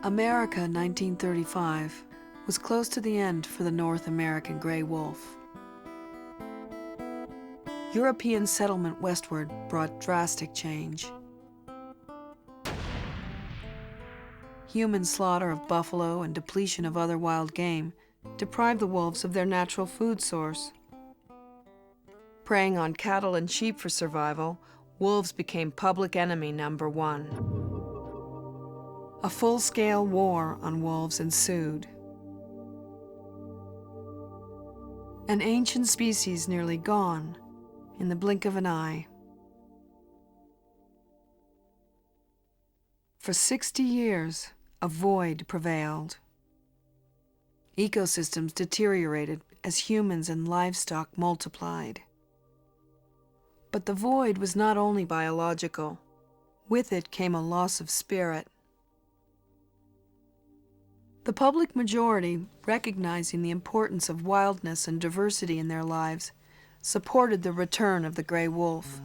America, 1935, was close to the end for the North American gray wolf. European settlement westward brought drastic change. Human slaughter of buffalo and depletion of other wild game deprived the wolves of their natural food source. Preying on cattle and sheep for survival, wolves became public enemy number one. A full-scale war on wolves ensued. An ancient species nearly gone in the blink of an eye. For 60 years, a void prevailed. Ecosystems deteriorated as humans and livestock multiplied. But the void was not only biological. With it came a loss of spirit. The public majority, recognizing the importance of wildness and diversity in their lives, supported the return of the gray wolf.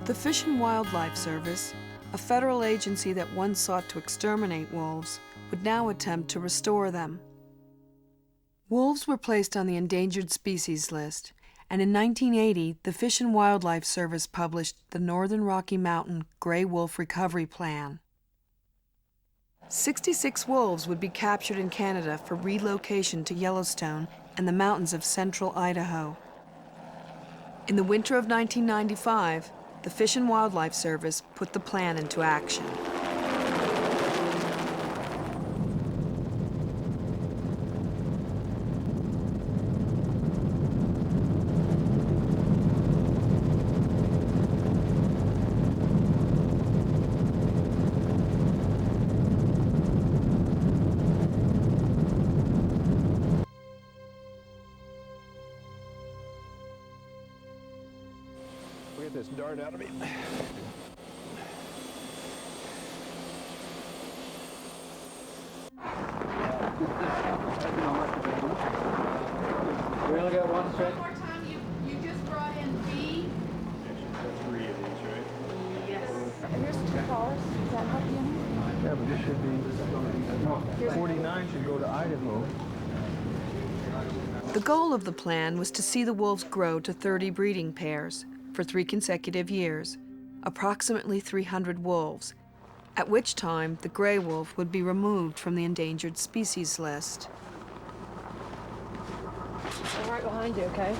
The Fish and Wildlife Service, a federal agency that once sought to exterminate wolves, would now attempt to restore them. Wolves were placed on the endangered species list, and in 1980, the Fish and Wildlife Service published the Northern Rocky Mountain Gray Wolf Recovery Plan. 66 wolves would be captured in Canada for relocation to Yellowstone and the mountains of central Idaho. In the winter of 1995, the Fish and Wildlife Service put the plan into action. Get this dart out of me. We only got one stretch. One more time, you just brought in B. Three of these, right? Yes. And here's $2. Does that help you any? Yeah, but this should be 49 should go to Idaho. The goal of the plan was to see the wolves grow to 30 breeding pairs for 3 consecutive years, approximately 300 wolves, at which time the gray wolf would be removed from the endangered species list. I'm right behind you, okay?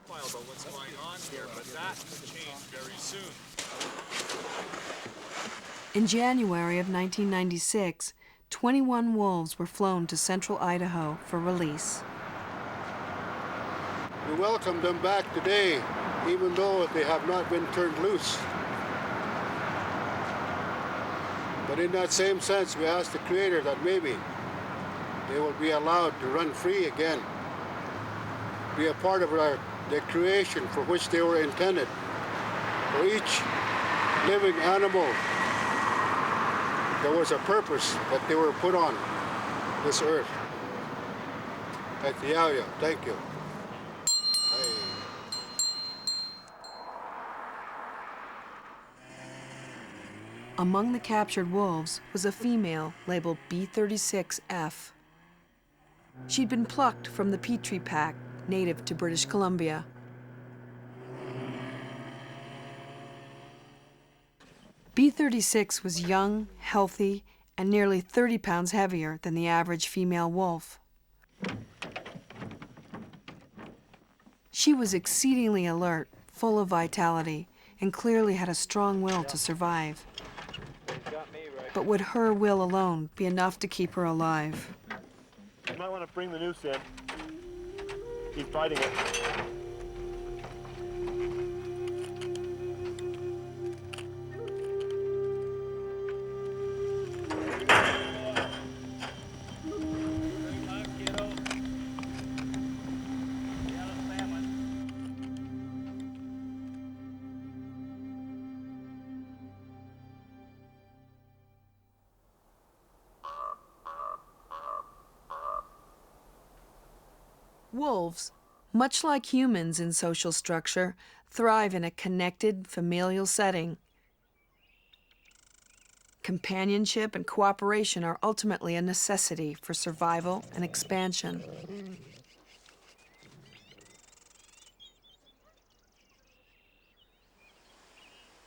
About what's going on here, but that could change very soon. In January of 1996, 21 wolves were flown to central Idaho for release. We welcome them back today, even though they have not been turned loose. But in that same sense, we ask the Creator that maybe they will be allowed to run free again, be a part of the creation for which they were intended. For each living animal, there was a purpose that they were put on this earth. Atiaya, thank you. Among the captured wolves was a female labeled B36F. She'd been plucked from the Petrie pack, native to British Columbia. B36 was young, healthy, and nearly 30 pounds heavier than the average female wolf. She was exceedingly alert, full of vitality, and clearly had a strong will to survive. But would her will alone be enough to keep her alive? You might want to bring the noose in. He's fighting it. Wolves, much like humans in social structure, thrive in a connected, familial setting. Companionship and cooperation are ultimately a necessity for survival and expansion.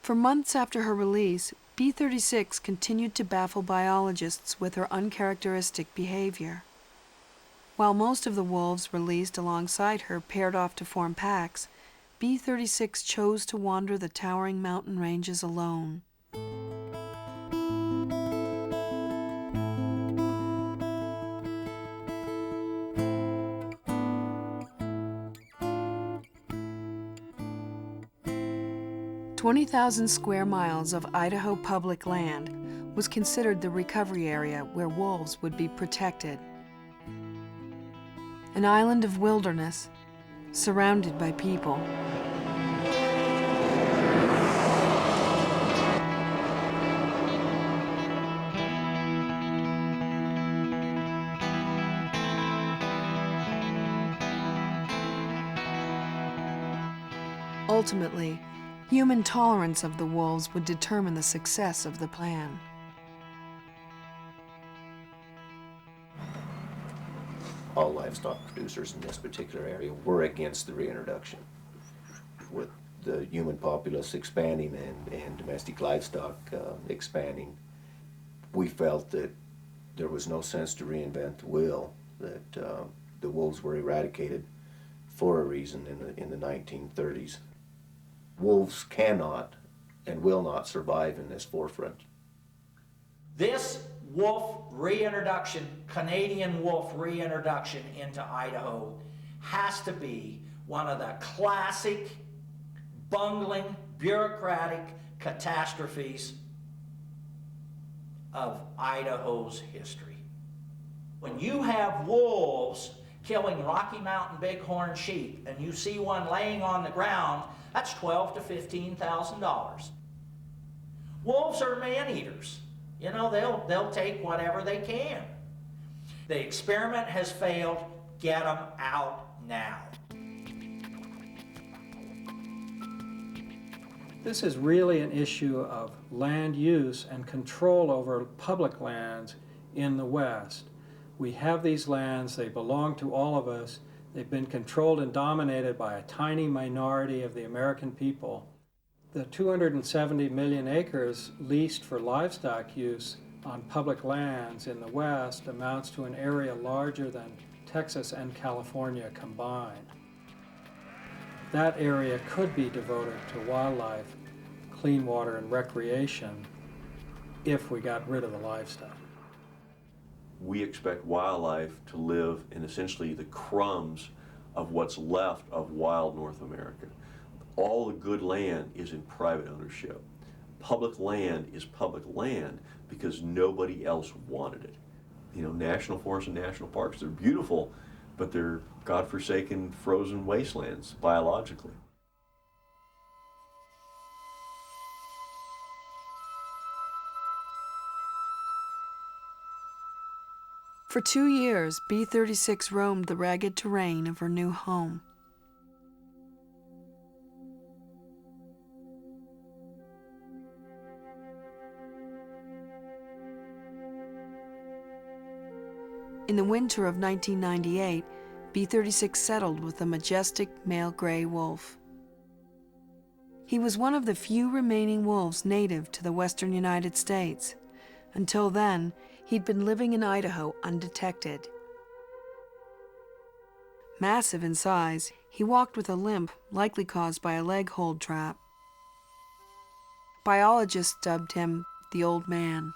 For months after her release, B-36 continued to baffle biologists with her uncharacteristic behavior. While most of the wolves released alongside her paired off to form packs, B-36 chose to wander the towering mountain ranges alone. "20,000 square miles of Idaho public land was considered the recovery area where wolves would be protected. An island of wilderness, surrounded by people. Ultimately, human tolerance of the wolves would determine the success of the plan. All livestock producers in this particular area were against the reintroduction. With the human populace expanding and domestic livestock expanding, we felt that there was no sense to reinvent the wheel, that the wolves were eradicated for a reason in the 1930s. Wolves cannot and will not survive in this forefront. This wolf reintroduction, Canadian wolf reintroduction into Idaho, has to be one of the classic, bungling, bureaucratic catastrophes of Idaho's history. When you have wolves killing Rocky Mountain bighorn sheep and you see one laying on the ground, that's $12,000 to $15,000. Wolves are man-eaters. You know, they'll take whatever they can. The experiment has failed. Get them out now. This is really an issue of land use and control over public lands in the West. We have these lands, they belong to all of us. They've been controlled and dominated by a tiny minority of the American people. The 270 million acres leased for livestock use on public lands in the West amounts to an area larger than Texas and California combined. That area could be devoted to wildlife, clean water, and recreation if we got rid of the livestock. We expect wildlife to live in essentially the crumbs of what's left of wild North America. All the good land is in private ownership. Public land is public land because nobody else wanted it. You know, national forests and national parks, they're beautiful, but they're godforsaken frozen wastelands biologically. For 2 years, B-36 roamed the ragged terrain of her new home. In the winter of 1998, B-36 settled with the majestic male gray wolf. He was one of the few remaining wolves native to the western United States. Until then, he'd been living in Idaho undetected. Massive in size, he walked with a limp likely caused by a leg hold trap. Biologists dubbed him the Old Man.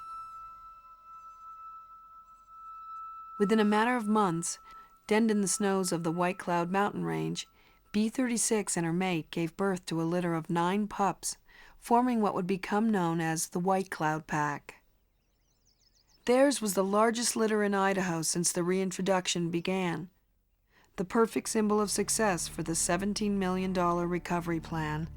Within a matter of months, denned in the snows of the White Cloud mountain range, B-36 and her mate gave birth to a litter of 9 pups, forming what would become known as the White Cloud Pack. Theirs was the largest litter in Idaho since the reintroduction began, the perfect symbol of success for the $17 million recovery plan.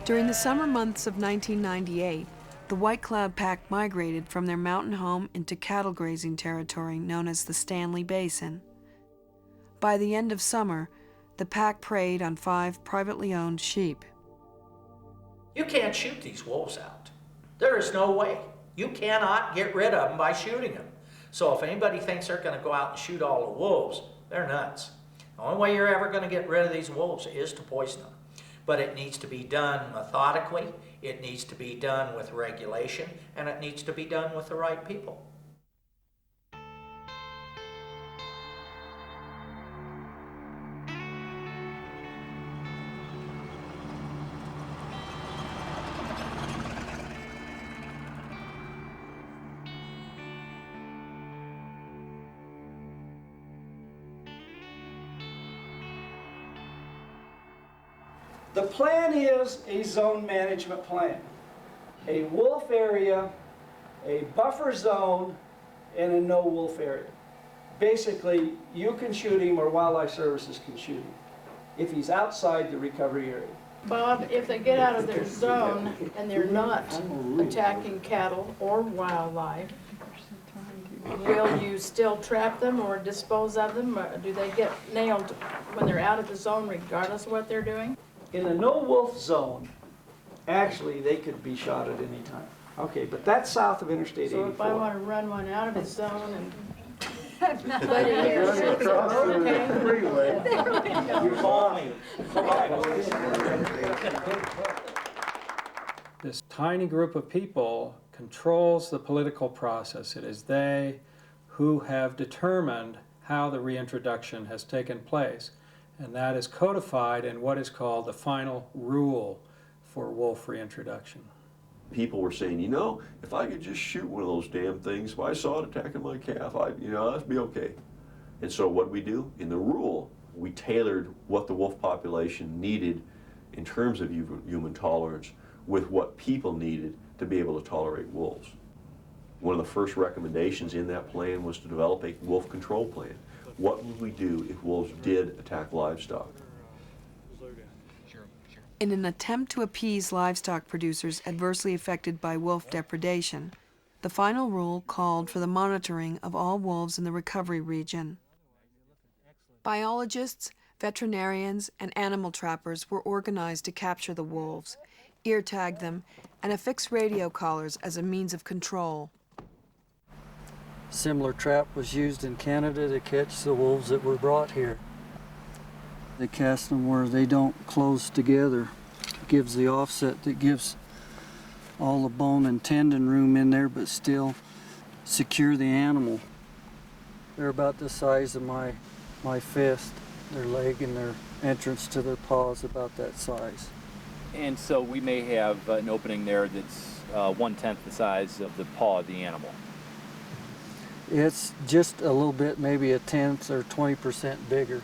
During the summer months of 1998, the White Cloud Pack migrated from their mountain home into cattle grazing territory known as the Stanley Basin. By the end of summer, the pack preyed on 5 privately owned sheep. You can't shoot these wolves out. There is no way. You cannot get rid of them by shooting them. So if anybody thinks they're going to go out and shoot all the wolves, they're nuts. The only way you're ever going to get rid of these wolves is to poison them. But it needs to be done methodically, it needs to be done with regulation, and it needs to be done with the right people. The plan is a zone management plan. A wolf area, a buffer zone, and a no wolf area. Basically, you can shoot him or Wildlife Services can shoot him if he's outside the recovery area. Bob, if they get out of their zone and they're not attacking cattle or wildlife, will you still trap them or dispose of them? Or do they get nailed when they're out of the zone regardless of what they're doing? In the no wolf zone, actually, they could be shot at any time. Okay, but that's south of Interstate 84. So if I want to run one out of the zone and This tiny group of people controls the political process. It is they who have determined how the reintroduction has taken place. And that is codified in what is called the final rule for wolf reintroduction. People were saying, you know, if I could just shoot one of those damn things, if I saw it attacking my calf, that'd be okay. And so what we do? In the rule, we tailored what the wolf population needed in terms of human tolerance with what people needed to be able to tolerate wolves. One of the first recommendations in that plan was to develop a wolf control plan. What would we do if wolves did attack livestock? In an attempt to appease livestock producers adversely affected by wolf depredation, the final rule called for the monitoring of all wolves in the recovery region. Biologists, veterinarians, and animal trappers were organized to capture the wolves, ear tag them, and affix radio collars as a means of control. Similar trap was used in Canada to catch the wolves that were brought here. They cast them where they don't close together. It gives the offset that gives all the bone and tendon room in there, but still secure the animal. They're about the size of my fist. Their leg and their entrance to their paw is about that size. And so we may have an opening there that's 1/10 the size of the paw of the animal. It's just a little bit, maybe 1/10 or 20% bigger.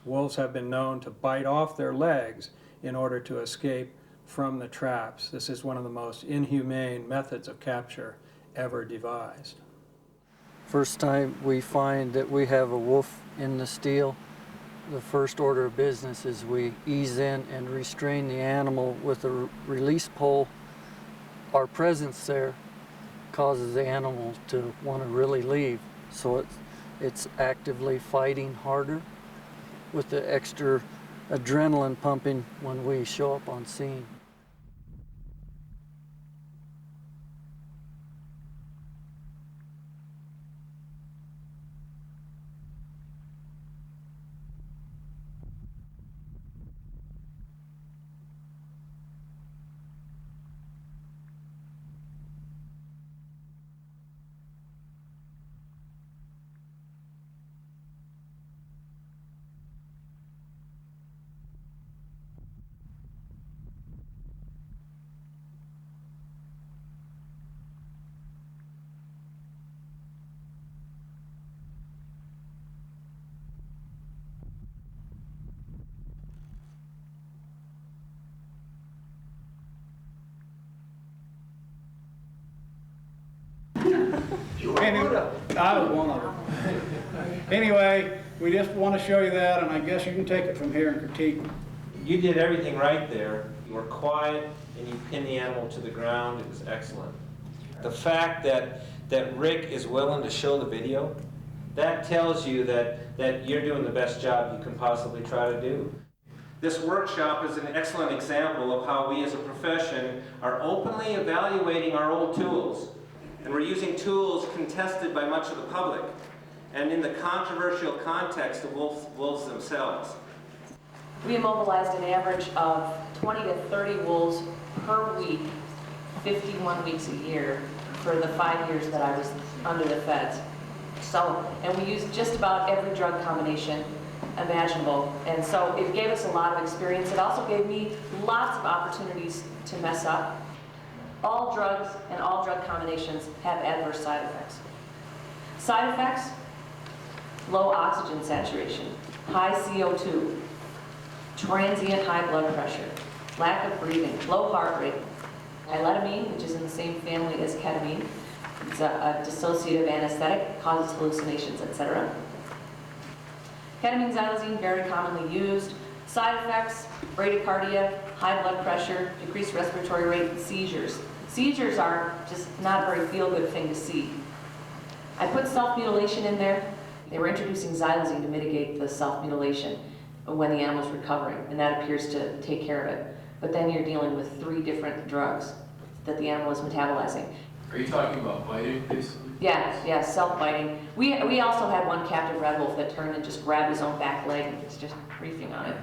Wolves have been known to bite off their legs in order to escape from the traps. This is one of the most inhumane methods of capture ever devised. First time we find that we have a wolf in the steel, the first order of business is we ease in and restrain the animal with a release pole. Our presence there causes the animal to want to really leave, so it's actively fighting harder with the extra adrenaline pumping when we show up on scene. I was one of them. Anyway, we just want to show you that, and I guess you can take it from here and critique. You did everything right there. You were quiet, and you pinned the animal to the ground. It was excellent. The fact that Rick is willing to show the video, that tells you that you're doing the best job you can possibly try to do. This workshop is an excellent example of how we as a profession are openly evaluating our old tools. And we're using tools contested by much of the public and in the controversial context of wolves themselves. We immobilized an average of 20 to 30 wolves per week, 51 weeks a year, for the 5 years that I was under the feds. So, and we used just about every drug combination imaginable. And so it gave us a lot of experience. It also gave me lots of opportunities to mess up. All drugs and all drug combinations have adverse side effects. Side effects: low oxygen saturation, high CO2, transient high blood pressure, lack of breathing, low heart rate. Iletamine, which is in the same family as ketamine, it's a dissociative anesthetic, causes hallucinations, etc. Ketamine, xylazine, very commonly used. Side effects: bradycardia, high blood pressure, decreased respiratory rate, and seizures. Seizures are just not a very feel-good thing to see. I put self-mutilation in there. They were introducing xylazine to mitigate the self-mutilation when the animal's recovering, and that appears to take care of it. But then you're dealing with 3 different drugs that the animal is metabolizing. Are you talking about biting, basically? Yeah, self-biting. We also had one captive red wolf that turned and just grabbed his own back leg and was just reefing on it.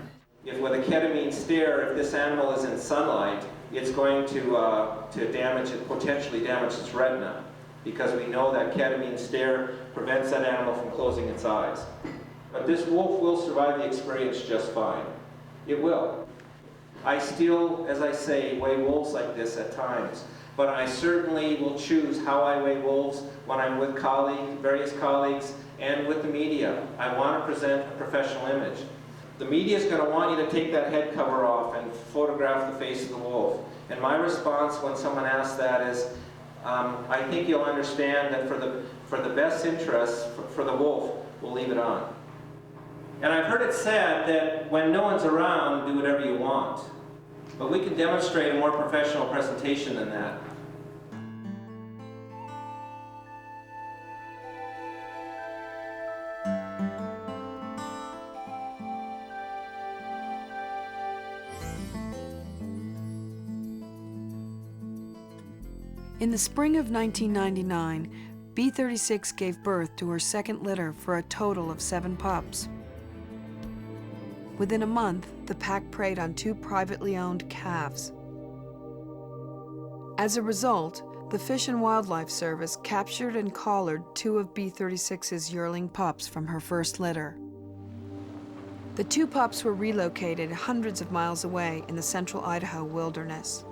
If with a ketamine stare, if this animal is in sunlight, it's going to damage it, potentially damage its retina, because we know that ketamine stare prevents that animal from closing its eyes. But this wolf will survive the experience just fine. It will. I still, as I say, weigh wolves like this at times, but I certainly will choose how I weigh wolves when I'm with various colleagues, and with the media. I want to present a professional image. The media is going to want you to take that head cover off and photograph the face of the wolf. And my response when someone asks that is, I think you'll understand that for the best interest for the wolf, we'll leave it on. And I've heard it said that when no one's around, do whatever you want. But we can demonstrate a more professional presentation than that. In the spring of 1999, B36 gave birth to her second litter for a total of 7 pups. Within a month, the pack preyed on 2 privately owned calves. As a result, the Fish and Wildlife Service captured and collared 2 of B36's yearling pups from her first litter. The 2 pups were relocated hundreds of miles away in the central Idaho wilderness.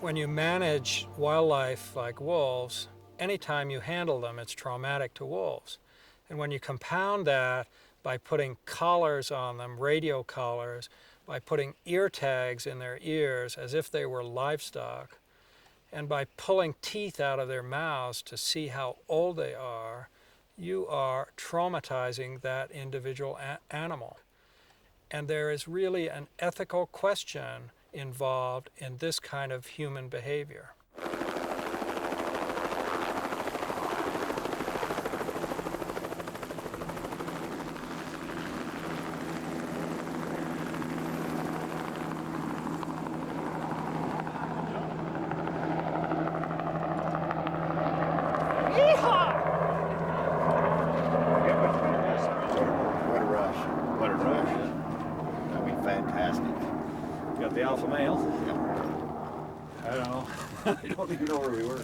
When you manage wildlife like wolves, anytime you handle them, it's traumatic to wolves. And when you compound that by putting collars on them, radio collars, by putting ear tags in their ears as if they were livestock, and by pulling teeth out of their mouths to see how old they are, you are traumatizing that individual animal. And there is really an ethical question involved in this kind of human behavior. What a rush. I mean, fantastic. Got the alpha male? I don't know. I don't even know where we were.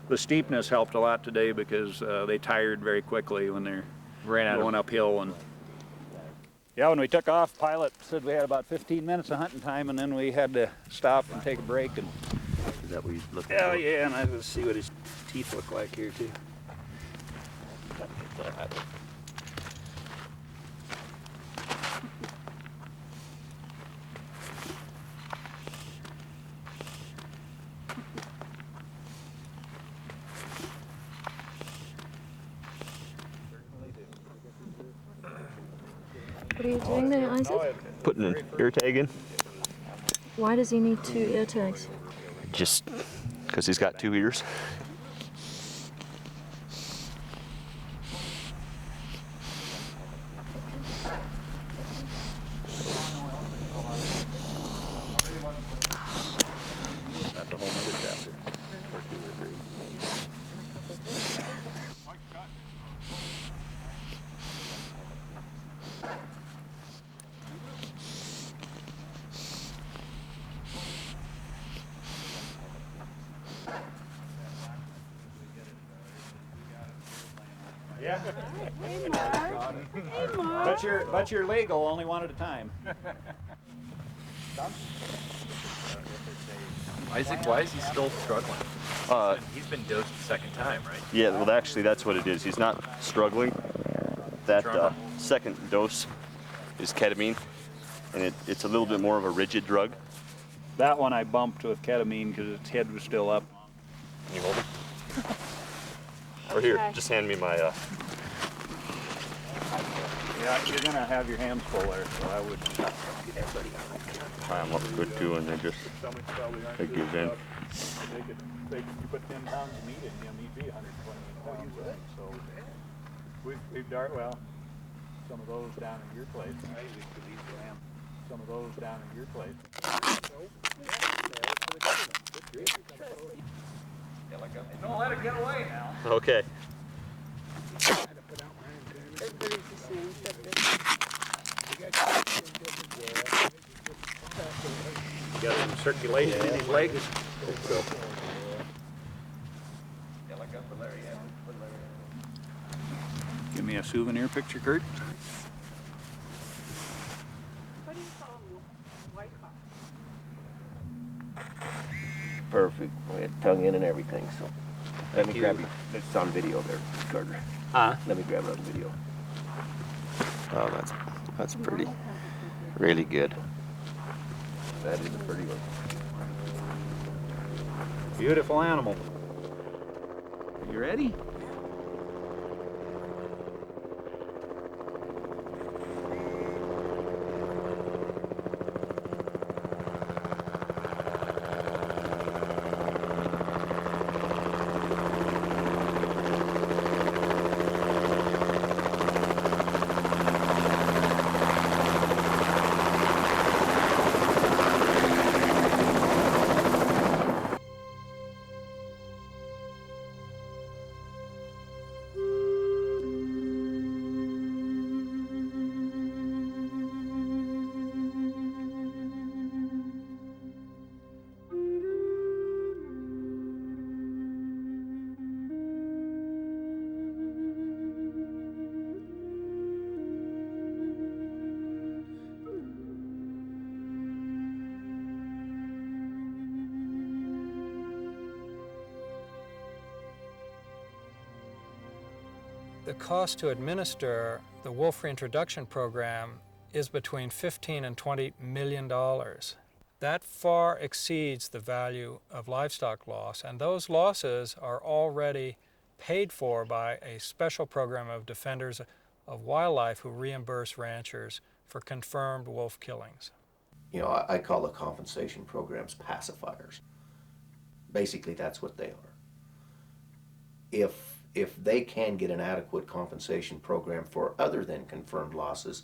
The steepness helped a lot today because they tired very quickly when they're going uphill. And yeah, when we took off, pilot said we had about 15 minutes of hunting time, and then we had to stop and take a break. And is that what he's looking for? Yeah, and I was see what his teeth look like here too. What are you doing there, Isaac? Putting an ear tag in, Why does he need 2 ear tags? just because he's got 2 ears. That's a whole nother chapter. Or 2 or 3. Yeah. Hey, Mark. Hey, Mark. But you're legal, only one at a time. Isaac, why is he still struggling? He's been dosed the second time, right? Yeah, well, actually, that's what it is. He's not struggling. That second dose is ketamine, and it's a little bit more of a rigid drug. That one I bumped with ketamine because its head was still up. Can you hold it? Or here, just hand me my. Yeah, you're gonna have your hands full there, so I would. Tie them up good too, and then just they give in. You put 10 pounds of meat in him, he'd be 120 pounds. Right? So we've well, some of those down in your place. Some of those down in your place. Don't let it get away now. Okay. Everybody's the same, You got some circulation in his legs? So. Give me a souvenir picture, Kurt. What do you call them? White hawk? Perfect. We had tongue in and everything, so. Let me grab you. It's on video there, Carter. Let me grab it on video. Oh, that's pretty. Really good. That is a pretty one. Beautiful animal. You ready? The cost to administer the wolf reintroduction program is between $15 and $20 million. That far exceeds the value of livestock loss, and those losses are already paid for by a special program of defenders of wildlife who reimburse ranchers for confirmed wolf killings. You know, I call the compensation programs pacifiers. Basically, that's what they are. If they can get an adequate compensation program for other than confirmed losses,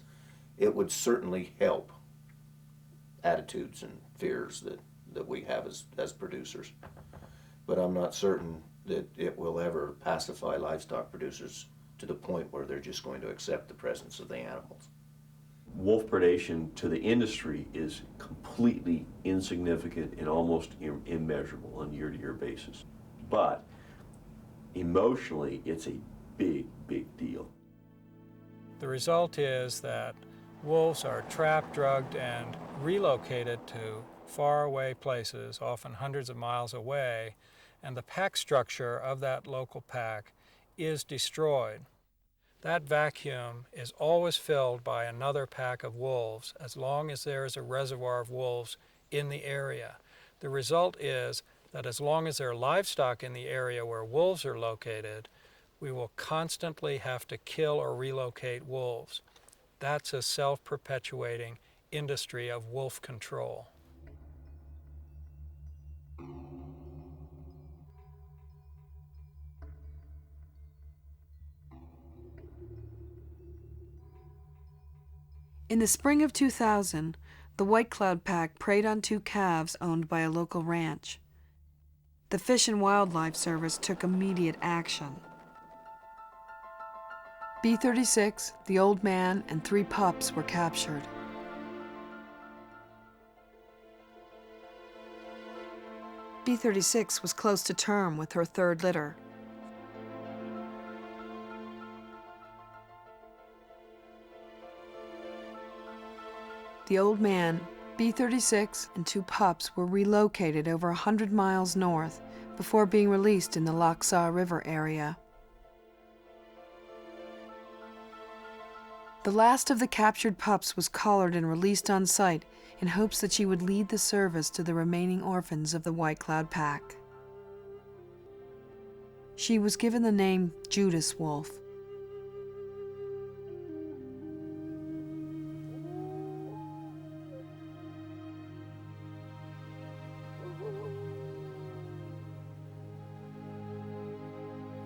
it would certainly help attitudes and fears that we have as producers. But I'm not certain that it will ever pacify livestock producers to the point where they're just going to accept the presence of the animals. Wolf predation to the industry is completely insignificant and almost immeasurable on a year-to-year basis. But emotionally, it's a big, big deal. The result is that wolves are trapped, drugged, and relocated to faraway places, often hundreds of miles away, and the pack structure of that local pack is destroyed. That vacuum is always filled by another pack of wolves as long as there is a reservoir of wolves in the area. The result is that as long as there are livestock in the area where wolves are located, we will constantly have to kill or relocate wolves. That's a self-perpetuating industry of wolf control. In the spring of 2000, the White Cloud Pack preyed on 2 calves owned by a local ranch. The Fish and Wildlife Service took immediate action. B-36, the old man, and 3 pups were captured. B-36 was close to term with her 3rd litter. The old man, B-36, and 2 pups were relocated over 100 miles north before being released in the Lac Saw River area. The last of the captured pups was collared and released on site in hopes that she would lead the service to the remaining orphans of the White Cloud Pack. She was given the name Judas Wolf.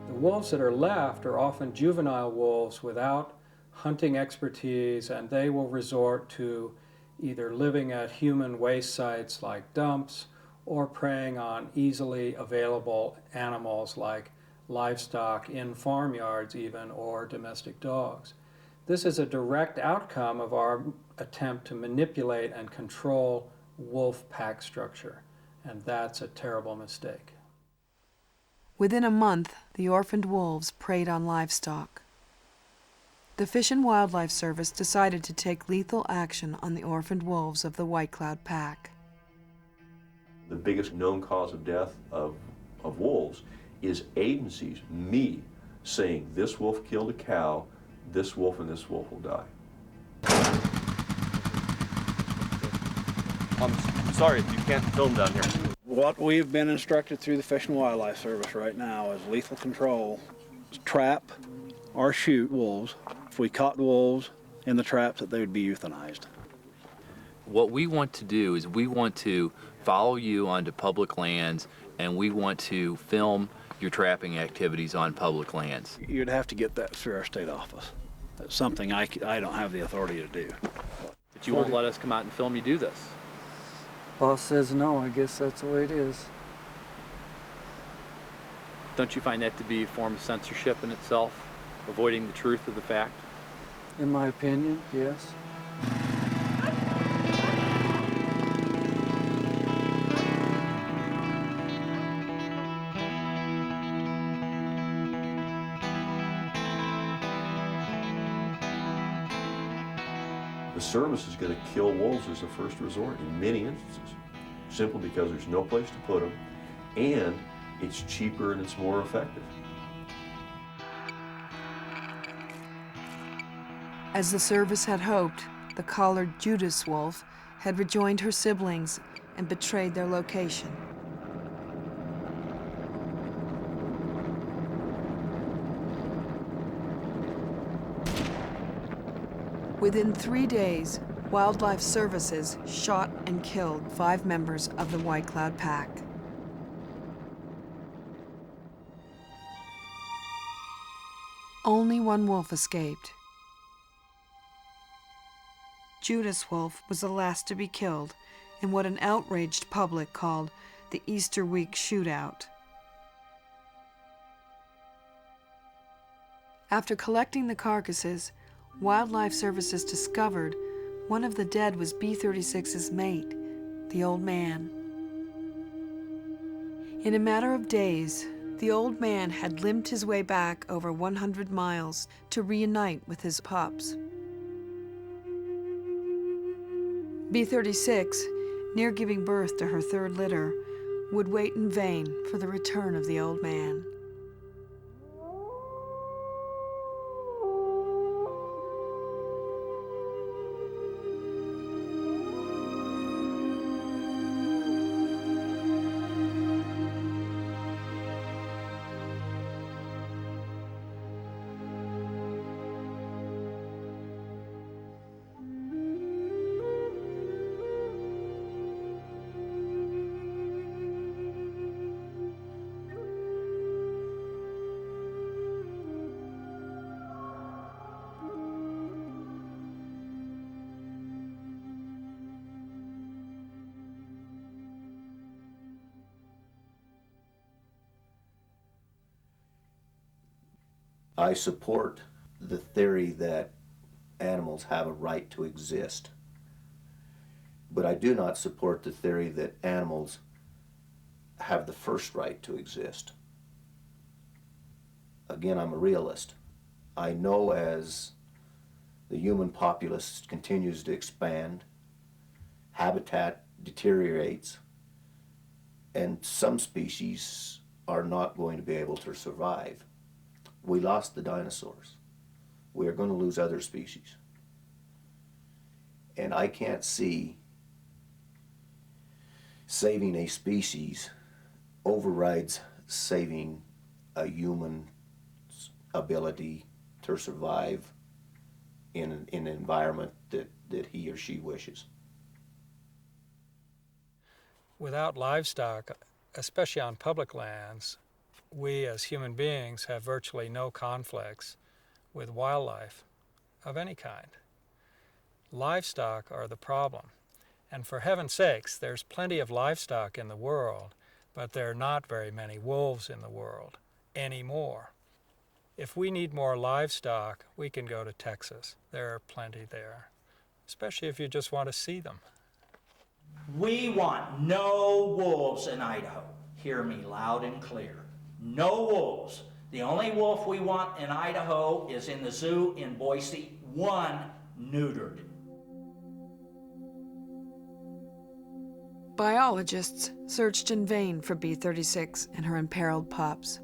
The wolves that are left are often juvenile wolves without hunting expertise, and they will resort to either living at human waste sites like dumps or preying on easily available animals like livestock in farmyards even, or domestic dogs. This is a direct outcome of our attempt to manipulate and control wolf pack structure, and that's a terrible mistake. Within a month, the orphaned wolves preyed on livestock. The Fish and Wildlife Service decided to take lethal action on the orphaned wolves of the White Cloud Pack. The biggest known cause of death of wolves is agencies, me, saying this wolf killed a cow, this wolf and this wolf will die. I'm sorry if you can't film down here. What we've been instructed through the Fish and Wildlife Service right now is lethal control. Trap or shoot wolves. If we caught wolves in the traps, that they would be euthanized. What we want to do is we want to follow you onto public lands, and we want to film your trapping activities on public lands. You'd have to get that through our state office. That's something I don't have the authority to do. But you won't let us come out and film you do this. Boss says no, I guess that's the way it is. Don't you find that to be a form of censorship in itself, avoiding the truth of the fact? In my opinion, yes. The service is going to kill wolves as a first resort in many instances, simply because there's no place to put them, and it's cheaper and it's more effective. As the service had hoped, the collared Judas wolf had rejoined her siblings and betrayed their location. Within 3 days, Wildlife Services shot and killed 5 members of the White Cloud Pack. Only 1 wolf escaped. Judas Wolf was the last to be killed in what an outraged public called the Easter Week Shootout. After collecting the carcasses, Wildlife Services discovered one of the dead was B-36's mate, the old man. In a matter of days, the old man had limped his way back over 100 miles to reunite with his pups. B-36, near giving birth to her 3rd litter, would wait in vain for the return of the old man. I support the theory that animals have a right to exist, but I do not support the theory that animals have the first right to exist. Again, I'm a realist. I know as the human populace continues to expand, habitat deteriorates, and some species are not going to be able to survive. We lost the dinosaurs. We are going to lose other species. And I can't see saving a species overrides saving a human's ability to survive in an environment that he or she wishes. Without livestock, especially on public lands, we as human beings have virtually no conflicts with wildlife of any kind. Livestock are the problem. And for heaven's sakes, there's plenty of livestock in the world, but there are not very many wolves in the world anymore. If we need more livestock, we can go to Texas. There are plenty there, especially if you just want to see them. We want no wolves in Idaho. Hear me loud and clear. No wolves. The only wolf we want in Idaho is in the zoo in Boise, one neutered. Biologists searched in vain for B-36 and her imperiled pups.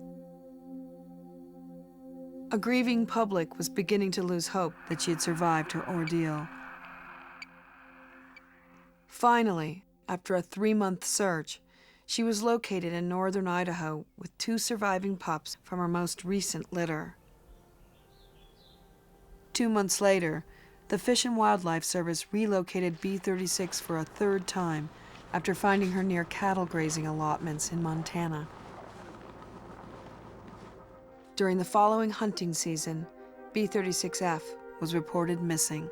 A grieving public was beginning to lose hope that she had survived her ordeal. Finally, after a 3-month search, she was located in northern Idaho with 2 surviving pups from her most recent litter. 2 months later, the Fish and Wildlife Service relocated B-36 for a 3rd time after finding her near cattle grazing allotments in Montana. During the following hunting season, B-36F was reported missing.